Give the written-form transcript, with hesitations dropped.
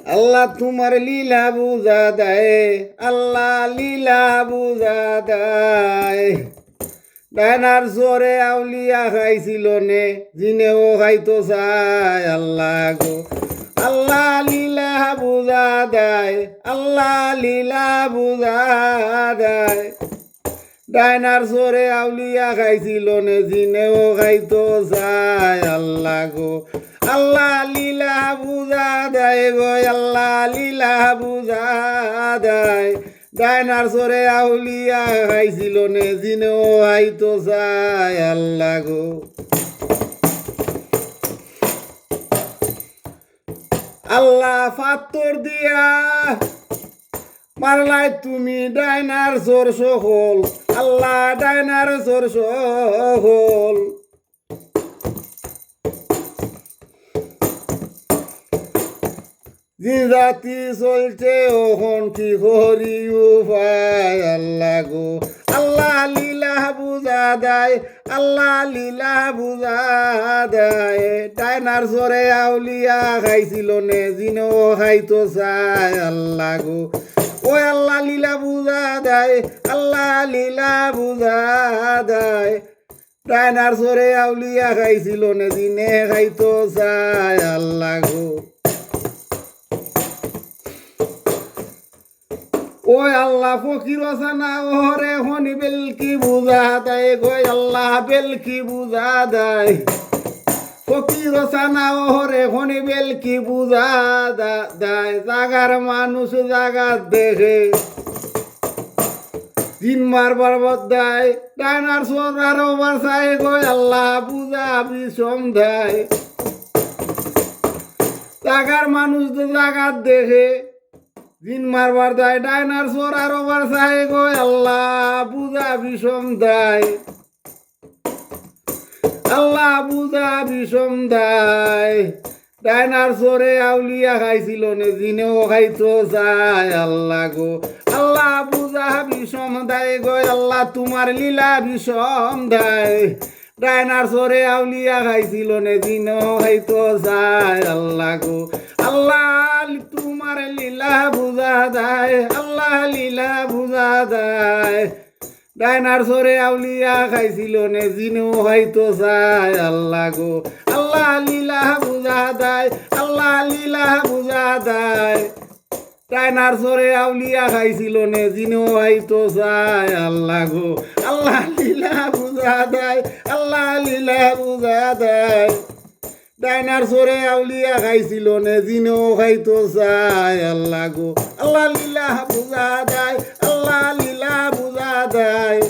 আল্লাহ তোমার লীলা বুঝা দেয়, আল্লাহ লীলা বুঝা দেয়। ডাইনার জোরে আউলিয়া খাইছিল নে, জিনেও খাইতো চায়। আল্লাহ গো আল্লাহ লীলা বুঝা দেয়, আল্লাহ লীলা বুঝা দেয়। ডাইনার জোরে আউলিয়া খাইছিল নে, জিনেও খাইতো চায়। আল্লাহ গো আল্লাহ লীলা বুঝা দেয় গো, আল্লাহ লীলা বুঝা দেয়। ডাইনার জোরে আউলিয়া খাইছিল নে, জিনেও খাইতো চায়। আল্লাহ গো আল্লাহ পাত্তর দিয়া মারলাই তুমি ডাইনার জোর সকল, আল্লাহ ডাইনার জোর সকল। যে জাতি চলছে ওখন কি করি উপায়। আল্লাহ গো আল্লাহ লীলা বুঝা দেয়, আল্লাহ লীলা বুঝা দেয়। ডাইনার জোরে আউলিয়া খাইছিল নে, জিনেও খাইতো চায়। আল্লাহ গো ও আল্লাহ লীলা বুঝা দেয়, আল্লাহ লীলা বুঝা দেয়। ডাইনার জোরে আউলিয়া খাইছিল নে, জিনে খাইতো চায়। আল্লাহ গো ও আল্লাহ ফকির না ওরে হনি বেলকি বুঝা দেয় গো, আল্লাহ বেলকি বুঝা দেয়। ফকির না ওরে হনি বেলকি বুঝা দেয়। জাগার মানুষ জাগা দেখে দিন মারবার বদায়। ডাইনার সোনার বাসায় গো আল্লাহ বুঝা বিষম দেয়। জাগার মানুষ তো জাগা দেখে দিন মারবার দেয়। ডাইনার সোরার ওভার চাই গো আল্লাহ বুঝা বিষম দেয়, আল্লাহ বুঝা বিষম দেয়। ডাইনার সোরে আউলিয়া খাইছিল নে, জিনেও খাইতো চায়। আল্লাহ গো আল্লাহ বুঝা বিষম দেয় গো, আল্লাহ তোমার লীলা বিষম দেয়। ডাইনার সোরে আউলিয়া খাইছিল নে, জিনেও খাইতো চায়। আল্লাহ গো আল্লাহ তোমার লীলা বুঝা দেয়, আল্লাহ লীলা বুঝা দেয়। ডাইনার সরে আউলিয়া খাইছিল নে, জিনেও খাইতো চায়। আল্লাহ গো আল্লাহ লীলা বুঝা দেয়, আল্লাহ লীলা বুঝা দেয়। ডাইনার সরে আউলিয়া খাইছিল নে, জিনেও খাইতো চায়। আল্লাহ গো আল্লাহ লীলা বুঝা দেয়, আল্লাহ লীলা বুঝা দেয়। ডাইনার সরে আউলিয়া খাইছিল নে, জিনেও খাইতো চায়। আল্লাহ গো আল্লাহ লীলা বুঝা দেয়, আল্লাহ লীলা বুঝা দেয়।